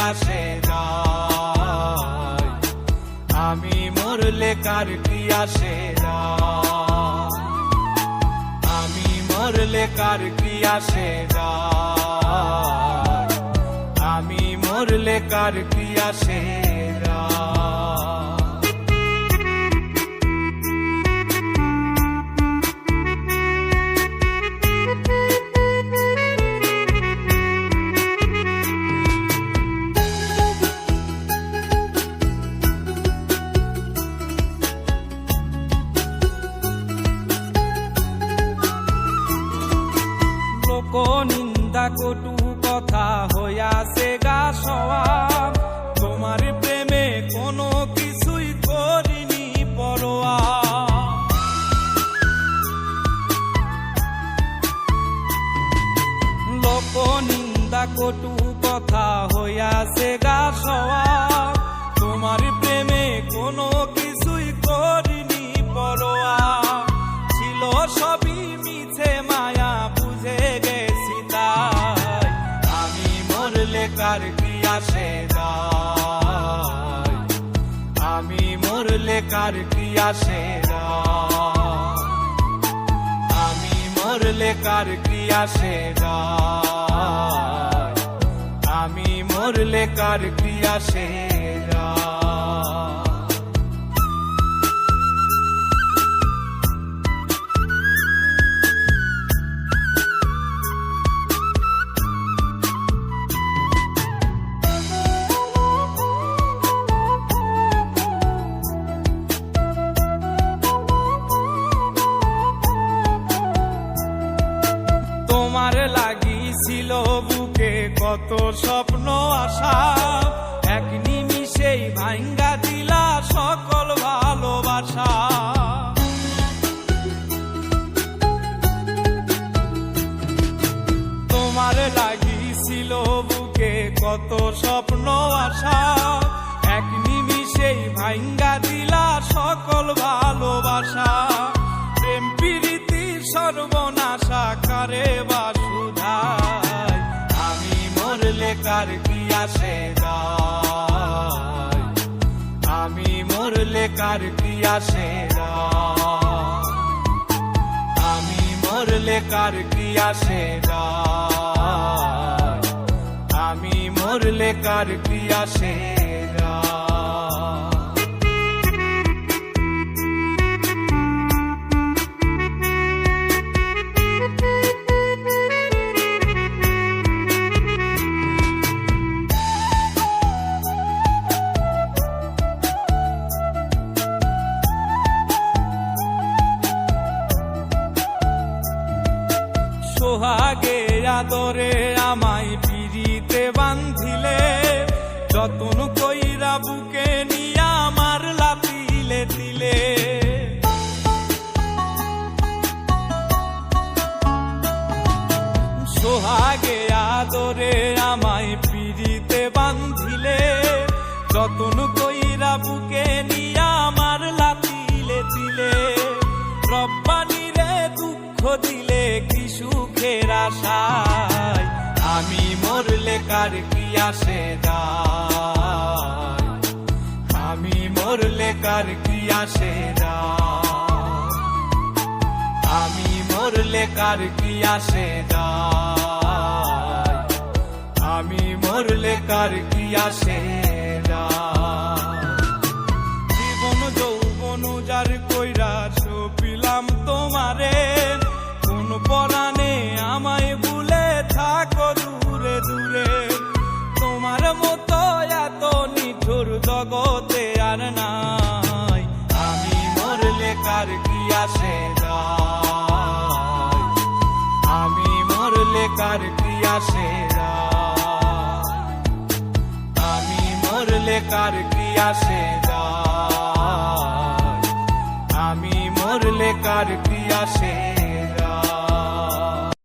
আসে যায়, আমি মরলে কার কি আসে যায়, আমি মরলে কার কি আসে যায়, আমি মরলে কার কি আসে যায়। নিন্দা কটু কথা হইয়াছে গা সওয়াব, তোমার প্রেমে কোনো কিছুই করিনি পরোয়া। লোক নিন্দা কটু কথা হইয়াছে গা সওয়াব, তোমার প্রেমে কোনো কিছুই করিনি পরোয়া। ছিল সবই মিছে মায়া বুঝে গেছি তাই, আমি মরলে কার কি আসে যায়, আমি মরলে কার কি আসে যায়, আমি মরলে কার কি আসে যায়, আমি মরলে কার কি আসে যায়। তোমার লাগিছিল বুকে কত স্বপ্ন আশা, এক নিমিষেই ভাঙ্গা দিলা সকল ভালোবাসা। তোমার লাগিছিল বুকে কত স্বপ্ন আশা, এক নিমিষেই ভাঙ্গা দিলা সকল ভালোবাসা। প্রেম প্রীতি সর্বনাশা কারে বা সুধায়, আমি মরলে কার কি আসে যায়, আমি মরলে কার কি আসে যায়, আমি মরলে কার কি আসে যায়, আমি মরলে কার কি আসে যায়। সোহাগে আদরে আমায় পিরিতে বান্ধিলে, যতন কইরা বুকে নিয়া আমার লাতিলে দিলে। সোহাগে আদরে আমায় পিরিতে বান্ধিলে, যতন কইরা বুকে নিয়া আমার লাতিলে দিলে। রব্বানি রে দুঃখ দিলে কি সুখের আশায়, আমি মরলে কার কি আসে যায়, আমি মরলে কার কি আসে যায়, আমি মরলে কার কি আসে যায়, আমি মরলে কার কি আসে যায়। জীবন যৌবন উজাড় কইরা সপিলাম তোমারে, কোন পরাণে আমায় ভুলে থাকো দূরে দূরে। তোমার মতো এত নিঠুর জগতে আর নাই, আমি মরলে কার কি আসে যায়, আমি মরলে কার কি আসে যায়, আমি মরলে কার কি আসে যায়, আমি মরলে কার কি আসে।